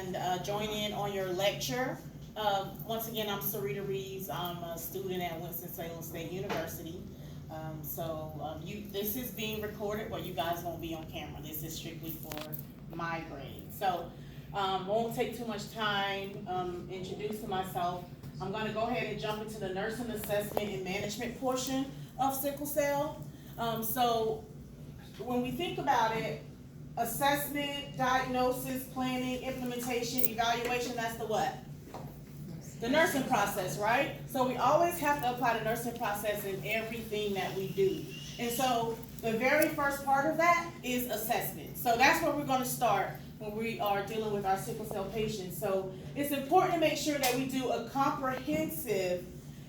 and join in on your lecture. Once again, I'm Sarita Reeves. I'm a student at Winston-Salem State University. This is being recorded, but you guys won't be on camera. This is strictly for my grade. So won't take too much time introducing myself. I'm going to go ahead and jump into the nursing assessment and management portion of sickle cell. So when we think about it, assessment, diagnosis, planning, implementation, evaluation, that's the what? The nursing process, right? So we always have to apply the nursing process in everything that we do. And so the very first part of that is assessment. So that's where we're going to start when we are dealing with our sickle cell patients. So it's important to make sure that we do a comprehensive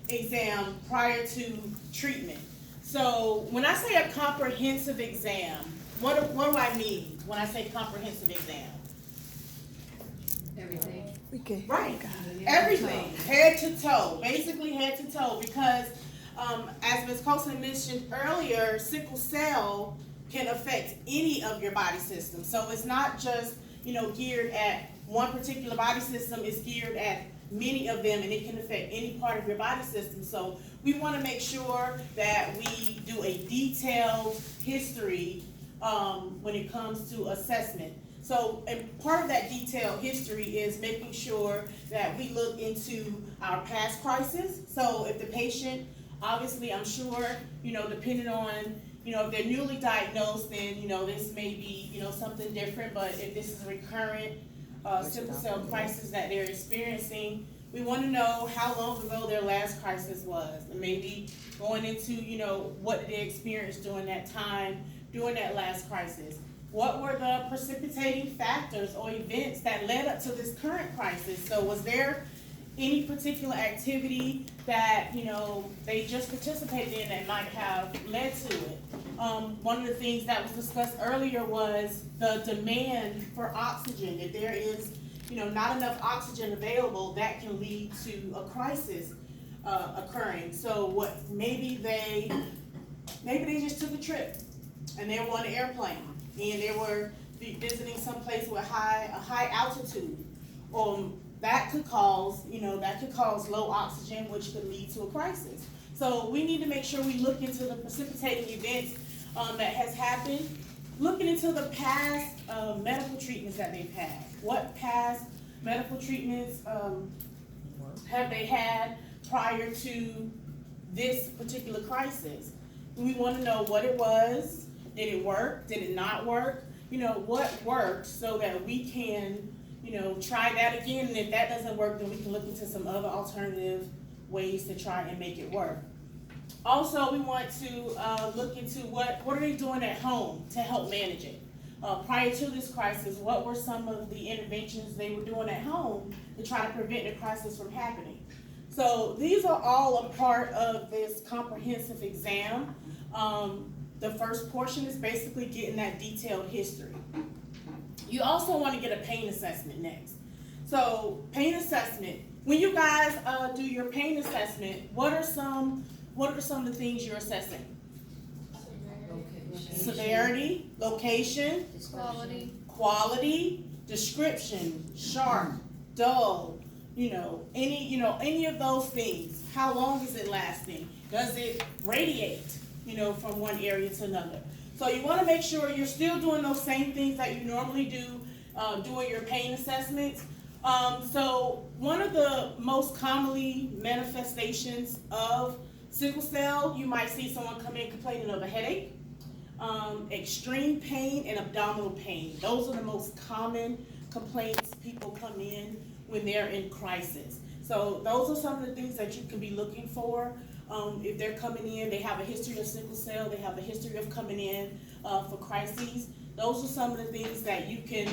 exam prior to treatment. So when I say a comprehensive exam, what do I mean when I say comprehensive exam? Everything. Okay. Right, everything, head to toe, basically head to toe, because as Ms. Colson mentioned earlier, sickle cell can affect any of your body systems. So it's not just, geared at one particular body system, it's geared at many of them, and it can affect any part of your body system. So we want to make sure that we do a detailed history when it comes to assessment. So, and part of that detailed history is making sure that we look into our past crisis. So if the patient, obviously, I'm sure, depending on, if they're newly diagnosed, then, this may be, something different. But if this is a recurrent sickle cell crisis that they're experiencing, we want to know how long ago their last crisis was. And maybe going into, what did they experience during that time, during that last crisis. What were the precipitating factors or events that led up to this current crisis? So was there any particular activity that, they just participated in that might have led to it? One of the things that was discussed earlier was the demand for oxygen. If there is, not enough oxygen available, that can lead to a crisis occurring. So maybe they just took a trip and they were on an airplane, and they were visiting someplace with a high altitude. That could cause, low oxygen, which could lead to a crisis. So we need to make sure we look into the precipitating events that has happened, looking into the past medical treatments that they've had. What past medical treatments have they had prior to this particular crisis? We want to know what it was. Did it work? Did it not work? What worked, so that we can, try that again. And if that doesn't work, then we can look into some other alternative ways to try and make it work. Also, we want to look into what are they doing at home to help manage it. Prior to this crisis, what were some of the interventions they were doing at home to try to prevent the crisis from happening? So these are all a part of this comprehensive exam. The first portion is basically getting that detailed history. You also want to get a pain assessment next. So pain assessment, when you guys do your pain assessment, what are some of the things you're assessing? Severity, location, quality, description, sharp, dull, any of those things. How long is it lasting? Does it radiate, from one area to another? So you want to make sure you're still doing those same things that you normally do doing your pain assessments. So one of the most commonly manifestations of sickle cell, you might see someone come in complaining of a headache, extreme pain, and abdominal pain. Those are the most common complaints people come in when they're in crisis. So those are some of the things that you can be looking for. If they're coming in, they have a history of sickle cell, they have a history of coming in for crises. Those are some of the things that you can,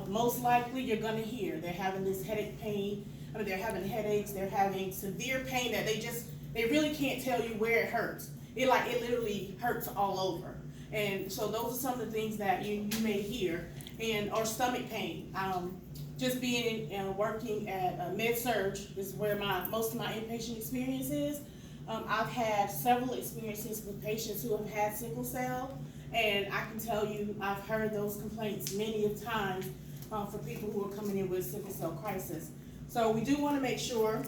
most likely you're gonna hear. They're having this headache pain, they're having headaches, they're having severe pain that they really can't tell you where it hurts. It literally hurts all over. And so those are some of the things that you may hear. Or stomach pain. Just being working at med-surg is where most of my inpatient experience is. I've had several experiences with patients who have had sickle cell, and I can tell you I've heard those complaints many of times for people who are coming in with sickle cell crisis. So we do want to make sure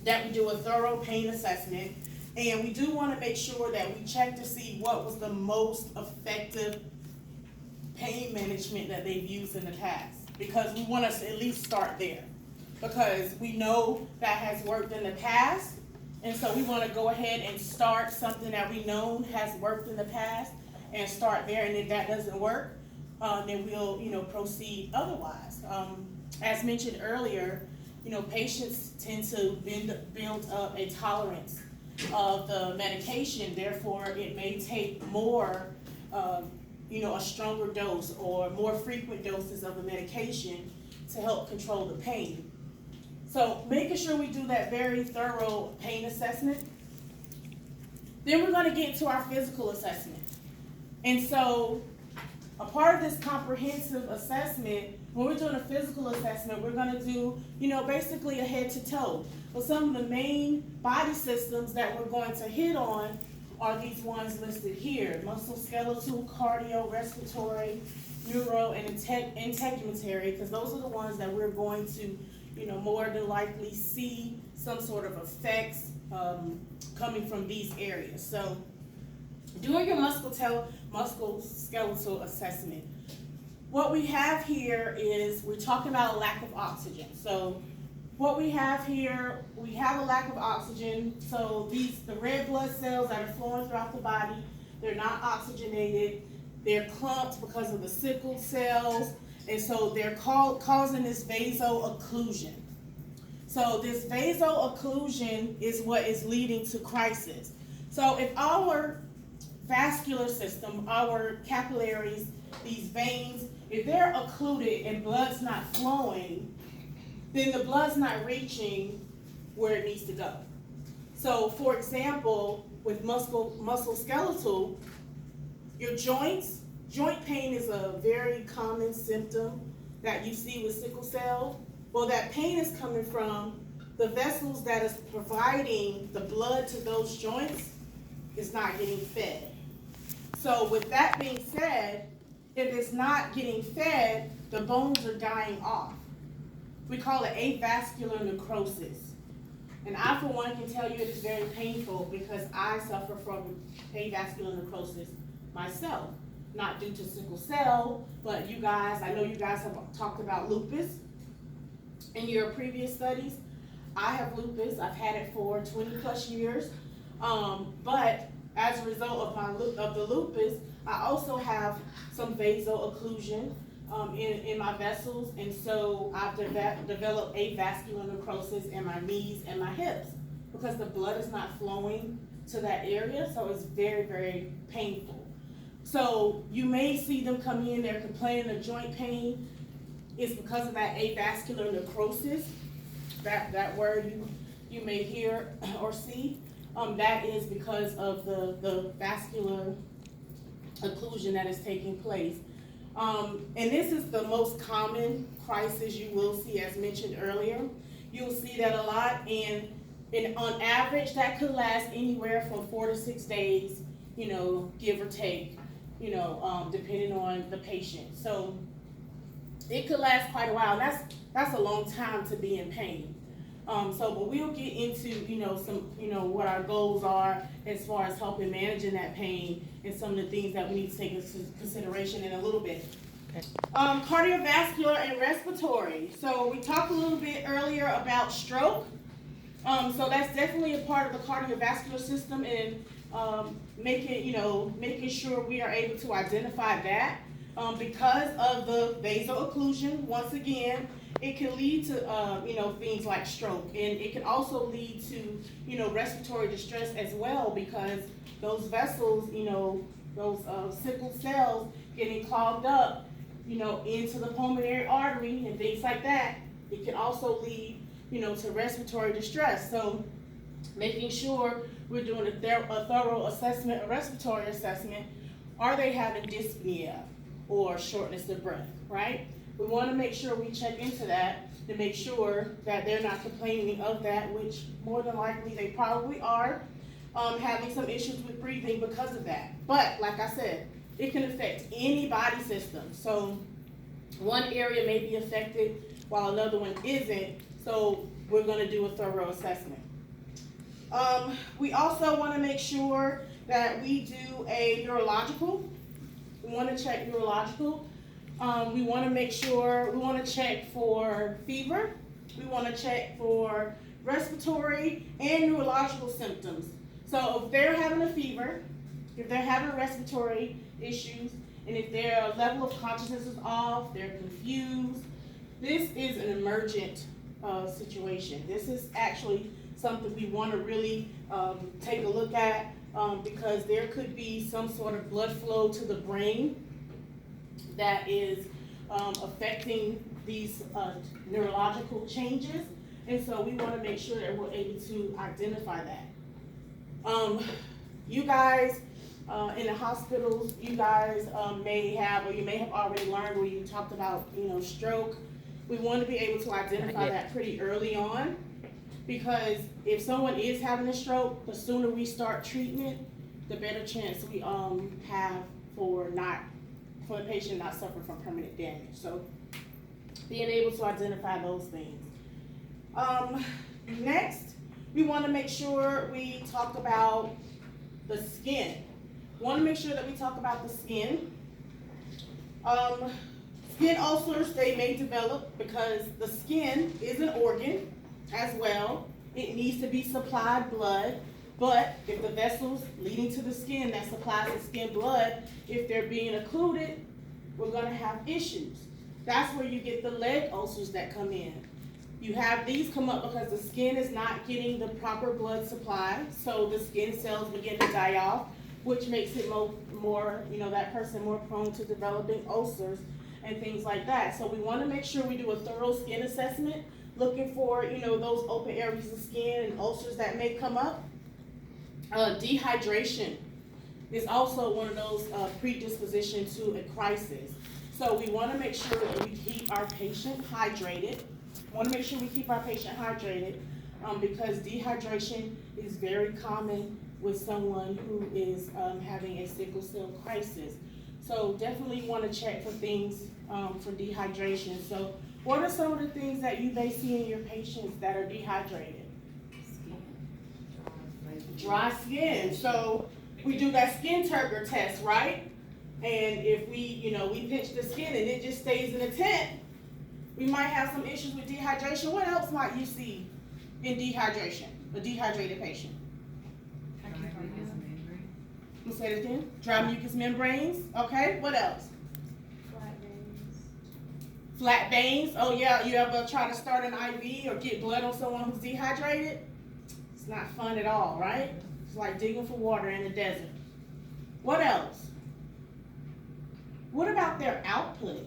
that we do a thorough pain assessment, and we do want to make sure that we check to see what was the most effective pain management that they've used in the past, because we want us to at least start there, because we know that has worked in the past, and so we want to go ahead and start something that we know has worked in the past and start there, and if that doesn't work, then we'll proceed otherwise. As mentioned earlier, patients tend to build up a tolerance of the medication, therefore it may take more, a stronger dose or more frequent doses of the medication to help control the pain. So making sure we do that very thorough pain assessment. Then we're going to get into our physical assessment. And so a part of this comprehensive assessment, when we're doing a physical assessment, we're going to do, basically a head to toe. But some of the main body systems that we're going to hit on are these ones listed here: musculoskeletal, cardio, respiratory, neuro, and integumentary, because those are the ones that we're going to, more than likely see some sort of effects coming from these areas. So doing your musculoskeletal assessment, what we have here is, we're talking about a lack of oxygen. So what we have here, we have a lack of oxygen. So the red blood cells that are flowing throughout the body, they're not oxygenated. They're clumped because of the sickle cells, and so they're causing this vaso-occlusion. So this vaso-occlusion is what is leading to crisis. So if our vascular system, our capillaries, these veins, if they're occluded and blood's not flowing, then the blood's not reaching where it needs to go. So for example, with musculoskeletal, your joint pain is a very common symptom that you see with sickle cell. Well, that pain is coming from the vessels that is providing the blood to those joints is not getting fed. So with that being said, if it's not getting fed, the bones are dying off. We call it avascular necrosis. And I, for one, can tell you it is very painful, because I suffer from avascular necrosis myself. Not due to sickle cell, but I know you guys have talked about lupus in your previous studies. I have lupus. I've had it for 20 plus years. But as a result of the lupus, I also have some vaso-occlusion in my vessels, and so I've developed avascular necrosis in my knees and my hips, because the blood is not flowing to that area, so it's very, very painful. So you may see them come in, they're complaining of joint pain. It's because of that avascular necrosis, that word you may hear or see. That is because of the vascular occlusion that is taking place. And this is the most common crisis you will see, as mentioned earlier. You'll see that a lot, and on average, that could last anywhere from 4 to 6 days, give or take, depending on the patient. So it could last quite a while. That's a long time to be in pain. But we'll get into, what our goals are as far as helping managing that pain and some of the things that we need to take into consideration in a little bit. Okay. Cardiovascular and respiratory. So we talked a little bit earlier about stroke. So that's definitely a part of the cardiovascular system, and making sure we are able to identify that. Because of the vaso-occlusion, once again, it can lead to, things like stroke, and it can also lead to, respiratory distress as well, because those vessels, those sickle cells getting clogged up, into the pulmonary artery and things like that, it can also lead, to respiratory distress. So making sure we're doing a thorough assessment, a respiratory assessment. Are they having dyspnea or shortness of breath, right? We want to make sure we check into that to make sure that they're not complaining of that, which more than likely they probably are, having some issues with breathing because of that. But like I said, it can affect any body system. So One area may be affected while another one isn't, so we're gonna do a thorough assessment. We also wanna make sure that we do a neurological. We wanna check neurological. We wanna make sure, we wanna check for fever. We wanna check for respiratory and neurological symptoms. So if they're having a fever, if they're having respiratory issues, and if their level of consciousness is off, they're confused, this is an emergent situation. This is actually something we want to really take a look at because there could be some sort of blood flow to the brain that is affecting these neurological changes, and so we want to make sure that we're able to identify that. You guys in the hospitals, you guys may have, or you may have already learned, where you talked about, stroke. We want to be able to identify that pretty early on, because if someone is having a stroke, the sooner we start treatment, the better chance we have for the patient not suffering from permanent damage. So being able to identify those things. Next, we want to make sure we talk about the skin. Want to make sure that we talk about the skin. Skin ulcers, they may develop because the skin is an organ as well. It needs to be supplied blood, but if the vessels leading to the skin that supplies the skin blood, if they're being occluded, we're going to have issues. That's where you get the leg ulcers that come in. You have these come up because the skin is not getting the proper blood supply, so the skin cells begin to die off, which makes it more, that person more prone to developing ulcers and things like that. So we want to make sure we do a thorough skin assessment, looking for, those open areas of skin and ulcers that may come up. Dehydration is also one of those predispositions to a crisis. So we want to make sure that we keep our patient hydrated. Because dehydration is very common with someone who is having a sickle cell crisis. So definitely want to check for things for dehydration. So what are some of the things that you may see in your patients that are dehydrated? Dry skin. So we do that skin turgor test, right? And if we pinch the skin and it just stays in a tent, we might have some issues with dehydration. What else might you see in dehydration, a dehydrated patient? Let me say it again. Dry mucous membranes. Okay, what else? Flat veins. Oh yeah, you ever try to start an IV or get blood on someone who's dehydrated? It's not fun at all, right? It's like digging for water in the desert. What else? What about their output?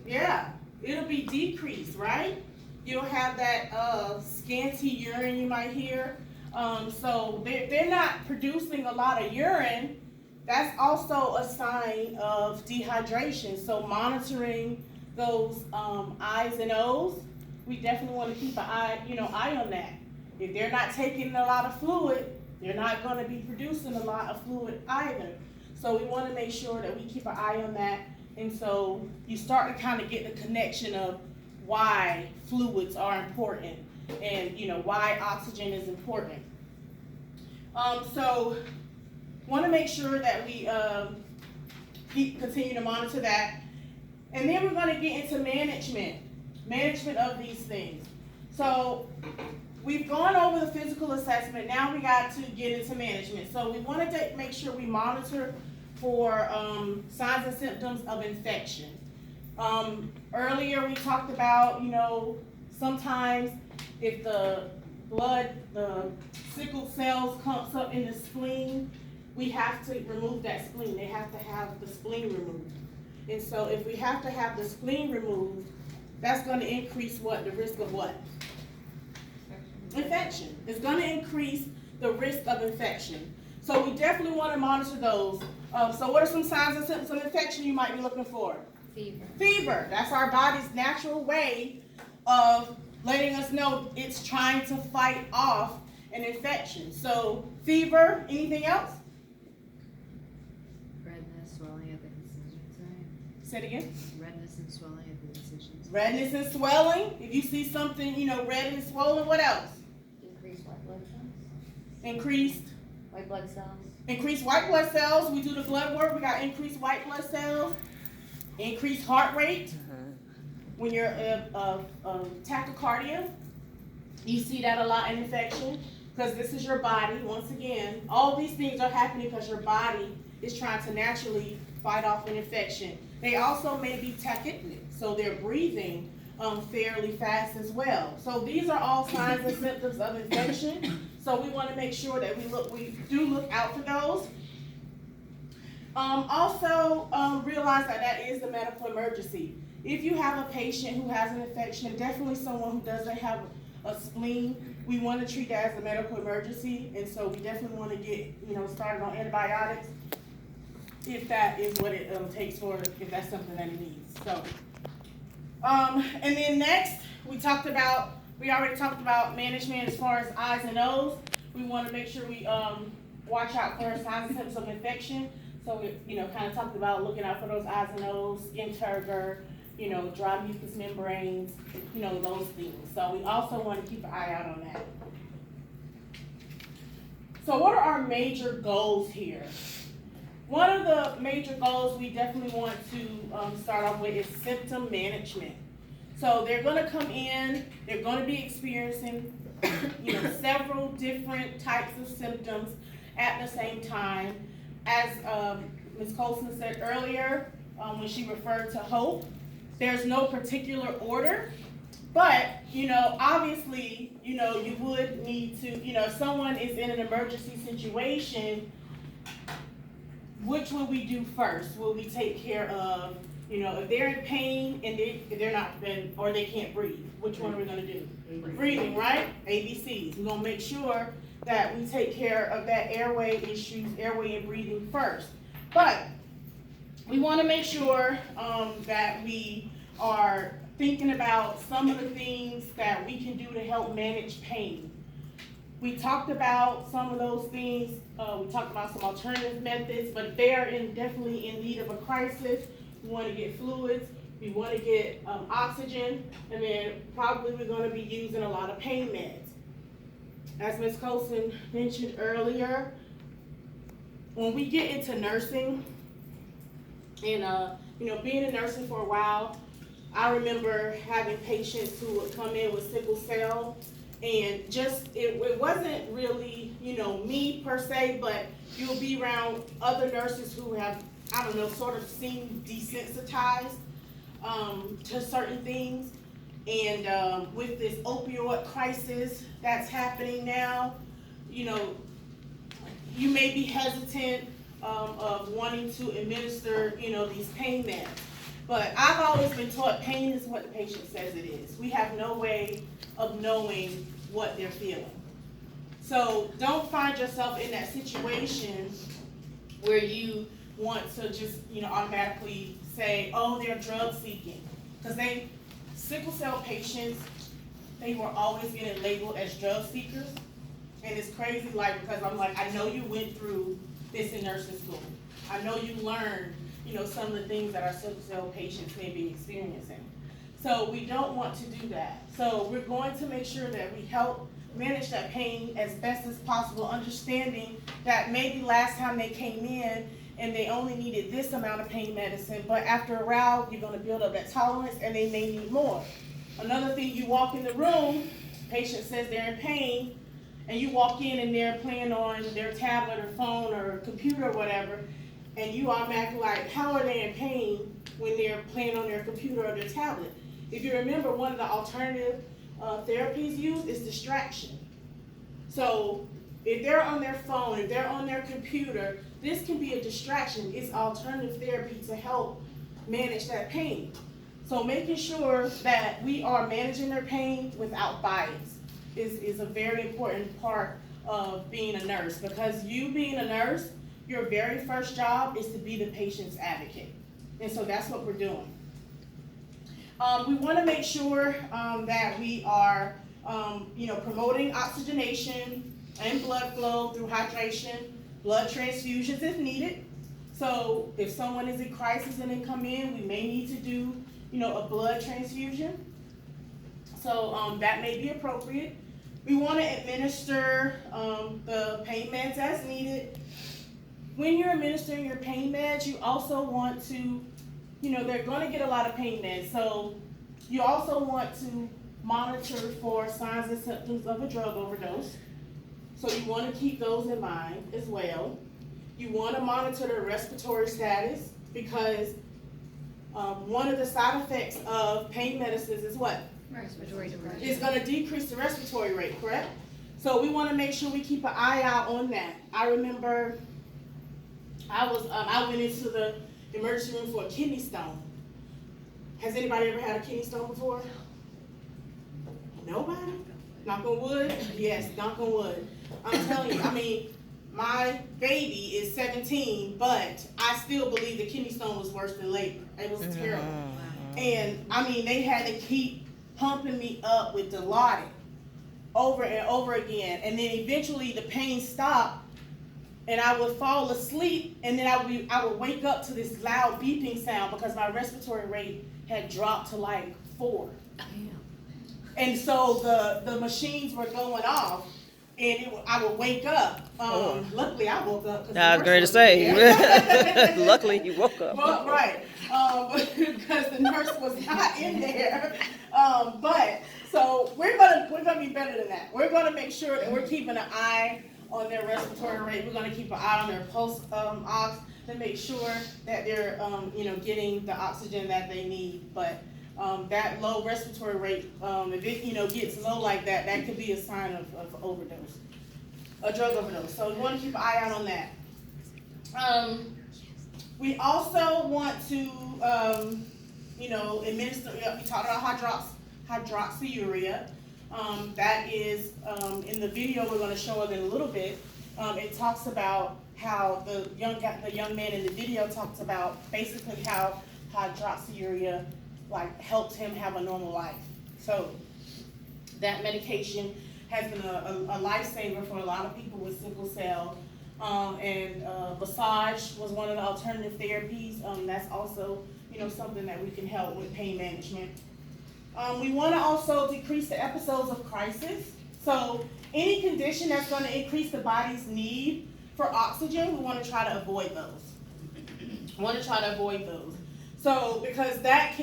Yeah, it'll be decreased, right? You'll have that scanty urine you might hear. So they're not producing a lot of urine. That's also a sign of dehydration. So monitoring those I's and O's, we definitely want to keep an eye on that. If they're not taking a lot of fluid, they're not going to be producing a lot of fluid either. So we want to make sure that we keep an eye on that. And so you start to kind of get the connection of why fluids are important and why oxygen is important. So want to make sure that we continue to monitor that. And then we're going to get into management of these things. So we've gone over the physical assessment. Now we got to get into management. So we want to make sure we monitor for signs and symptoms of infection. Earlier we talked about, sometimes if the sickle cells comes up in the spleen, we have to remove that spleen. They have to have the spleen removed. And so if we have to have the spleen removed, that's going to increase the risk of what? Infection. It's going to increase the risk of infection. So we definitely want to monitor those. So what are some signs and symptoms of infection you might be looking for? Fever. That's our body's natural way of letting us know it's trying to fight off an infection. So fever. Anything else? Redness, swelling of the incision site. Say it again. Redness and swelling at the incisions. Redness and swelling. If you see something, red and swollen, what else? Increased white blood cells. Increased White blood cells. Increased white blood cells. We do the blood work. We got increased white blood cells. Increased heart rate. When you're tachycardia, you see that a lot in infection because this is your body. Once again, all these things are happening because your body is trying to naturally fight off an infection. They also may be tachypneic, so they're breathing fairly fast as well. So these are all signs and symptoms of infection. So we want to make sure that we do look out for those. Also, realize that is a medical emergency. If you have a patient who has an infection, definitely someone who doesn't have a spleen, we want to treat that as a medical emergency, and so we definitely want to get started on antibiotics if that is what it takes for, if that's something that it needs. So, and then next we already talked about management as far as eyes and nose. We want to make sure we watch out for signs and symptoms of infection. So we kind of talked about looking out for those eyes and nose, skin turgor, dry mucous membranes, those things. So we also want to keep an eye out on that. So what are our major goals here? One of the major goals we definitely want to start off with is symptom management. So they're going to come in, they're going to be experiencing several different types of symptoms at the same time. As Ms. Colson said earlier, when she referred to hope, there's no particular order, but obviously you would need to, if someone is in an emergency situation, which will we do first? Will we take care of, if they're in pain and they're not, or they can't breathe, which one are we going to do? Breathing, right? ABCs. We're going to make sure that we take care of that airway issues, airway and breathing first. But we want to make sure that we are thinking about some of the things that we can do to help manage pain. We talked about some of those things. We talked about some alternative methods, but they're definitely in need of a crisis. We want to get fluids. We want to get oxygen, and then probably we're going to be using a lot of pain meds. As Ms. Colson mentioned earlier, when we get into nursing, and being in nursing for a while, I remember having patients who would come in with sickle cell, and it wasn't really me per se, but you'll be around other nurses who have sort of seemed desensitized to certain things. And with this opioid crisis that's happening now, you may be hesitant of wanting to administer, these pain meds. But I've always been taught pain is what the patient says it is. We have no way of knowing what they're feeling. So don't find yourself in that situation where you want to just, automatically say, oh, they're drug seeking. Because sickle cell patients, they were always getting labeled as drug seekers. And it's crazy, because I'm I know you went through this in nursing school. I know you learned, some of the things that our sickle cell patients may be experiencing. So we don't want to do that. So we're going to make sure that we help manage that pain as best as possible, understanding that maybe last time they came in and they only needed this amount of pain medicine, but after a while, you're going to build up that tolerance and they may need more. Another thing, you walk in the room, patient says they're in pain, and you walk in and they're playing on their tablet or phone or computer or whatever, and you automatically how are they in pain when they're playing on their computer or their tablet? If you remember, one of the alternative therapies used is distraction. So if they're on their phone, if they're on their computer, this can be a distraction. It's alternative therapy to help manage that pain. So making sure that we are managing their pain without bias is a very important part of being a nurse, because you being a nurse, your very first job is to be the patient's advocate. And so that's what we're doing. We want to make sure that we are promoting oxygenation and blood flow through hydration, blood transfusions if needed. So if someone is in crisis and they come in, we may need to do, a blood transfusion. So that may be appropriate. We want to administer the pain meds as needed. When you're administering your pain meds, you also want to, they're going to get a lot of pain meds. So you also want to monitor for signs and symptoms of a drug overdose. So you want to keep those in mind as well. You want to monitor their respiratory status because one of the side effects of pain medicines is what? Respiratory depression. It's going to decrease the respiratory rate, correct? So we want to make sure we keep an eye out on that. I remember I went into the emergency room for a kidney stone. Has anybody ever had a kidney stone before? Nobody? Knock on wood? Yes, knock on wood. I'm telling you, my baby is 17, but I still believe the kidney stone was worse than labor. It was terrible. And they had to keep pumping me up with Dilaudid over and over again. And then eventually the pain stopped and I would fall asleep and then I would wake up to this loud beeping sound because my respiratory rate had dropped to like 4. And so the machines were going off. And I would wake up. Luckily, I woke up. I was going to say. Luckily, you woke up. But, right. Because the nurse was not in there. But so we're gonna be better than that. We're gonna make sure that we're keeping an eye on their respiratory rate. We're gonna keep an eye on their pulse ox to make sure that they're getting the oxygen that they need. But that low respiratory rate, if it gets low like that, that could be a sign of overdose, a drug overdose. So we want to keep an eye out on that. We also want to, administer. We talked about hydroxyurea. That is in the video we're going to show it in a little bit. It talks about how the young man in the video talks about basically how hydroxyurea helps him have a normal life. So that medication has been a lifesaver for a lot of people with sickle cell. And massage was one of the alternative therapies. That's also something that we can help with pain management. We want to also decrease the episodes of crisis. So any condition that's going to increase the body's need for oxygen, we want to try to avoid those. So because that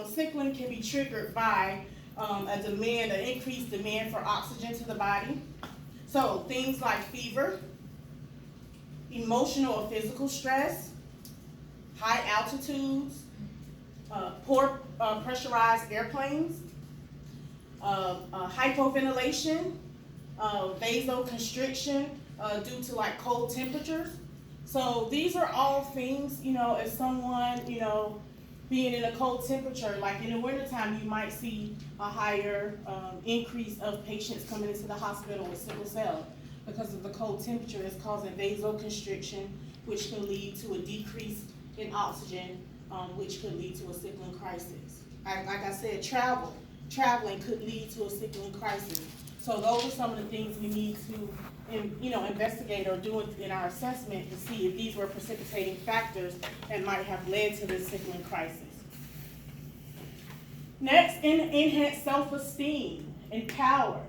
sickling can be triggered by an increased demand for oxygen to the body. So things like fever, emotional or physical stress, high altitudes, poor pressurized airplanes, hypoventilation, vasoconstriction due to cold temperatures. So these are all things, if someone, being in a cold temperature, like in the wintertime, you might see a higher increase of patients coming into the hospital with sickle cell because of the cold temperature. It's causing vasoconstriction, which can lead to a decrease in oxygen, which could lead to a sickling crisis. Like I said, traveling could lead to a sickling crisis. So those are some of the things we need to investigate or do in our assessment to see if these were precipitating factors that might have led to this sickling crisis. Next, enhance self-esteem and power.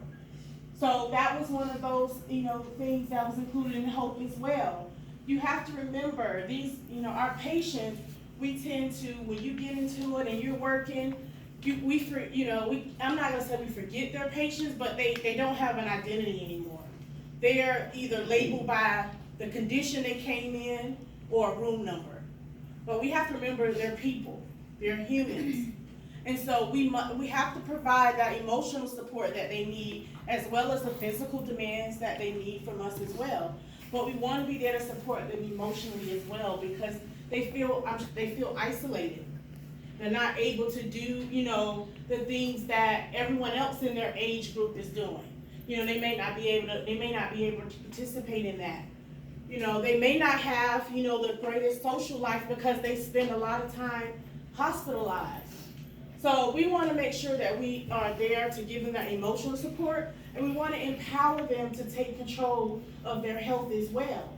So that was one of those, things that was included in HOPE as well. You have to remember these, our patients, we tend to, when you get into it and you're working, I'm not gonna say we forget their patients, but they don't have an identity anymore. They're either labeled by the condition they came in or a room number. But we have to remember they're people, they're humans. And so we have to provide that emotional support that they need, as well as the physical demands that they need from us as well. But we want to be there to support them emotionally as well, because they feel isolated. They're not able to do, the things that everyone else in their age group is doing. They may not be able to participate in that. They may not have, the greatest social life because they spend a lot of time hospitalized. So we want to make sure that we are there to give them that emotional support, and we want to empower them to take control of their health as well.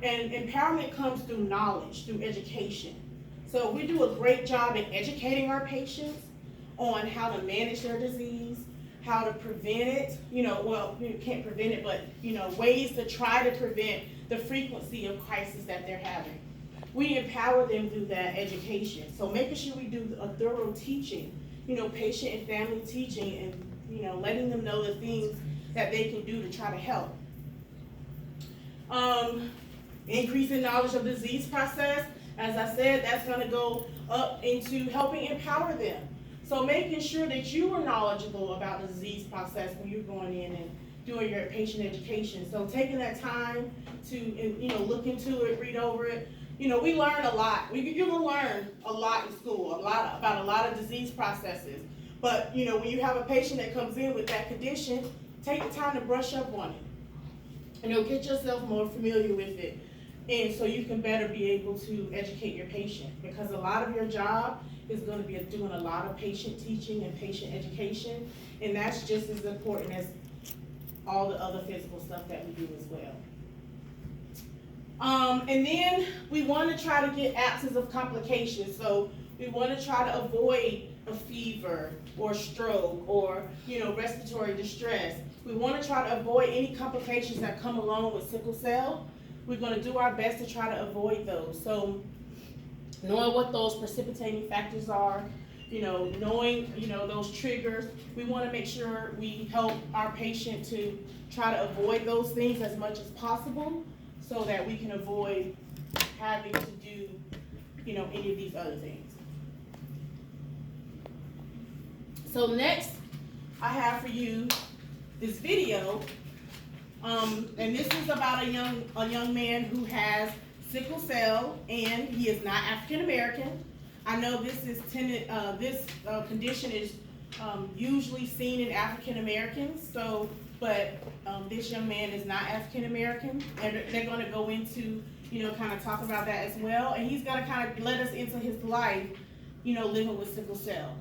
And empowerment comes through knowledge, through education. So we do a great job in educating our patients on how to manage their disease, how to prevent it, well, you can't prevent it, but, ways to try to prevent the frequency of crisis that they're having. We empower them through that education. So making sure we do a thorough teaching, patient and family teaching, and, letting them know the things that they can do to try to help. Increasing knowledge of the disease process, as I said, that's going to go up into helping empower them. So making sure that you are knowledgeable about the disease process when you're going in and doing your patient education. So taking that time to, look into it, read over it. We learn a lot. You're going to learn a lot in school, about a lot of disease processes. But, when you have a patient that comes in with that condition, take the time to brush up on it. Get yourself more familiar with it. And so you can better be able to educate your patient, because a lot of your job is going to be doing a lot of patient teaching and patient education, and that's just as important as all the other physical stuff that we do as well. And then we want to try to get absence of complications. So we want to try to avoid a fever or stroke or, respiratory distress. We want to try to avoid any complications that come along with sickle cell. We're going to do our best to try to avoid those. So knowing what those precipitating factors are, knowing, those triggers, we want to make sure we help our patient to try to avoid those things as much as possible so that we can avoid having to do, any of these other things. So next, I have for you this video, and this is about a young man who has sickle cell, and he is not African American. I know this condition is usually seen in African Americans. But this young man is not African American, and they're going to go into, kind of talk about that as well. And he's going to kind of let us into his life, living with sickle cell.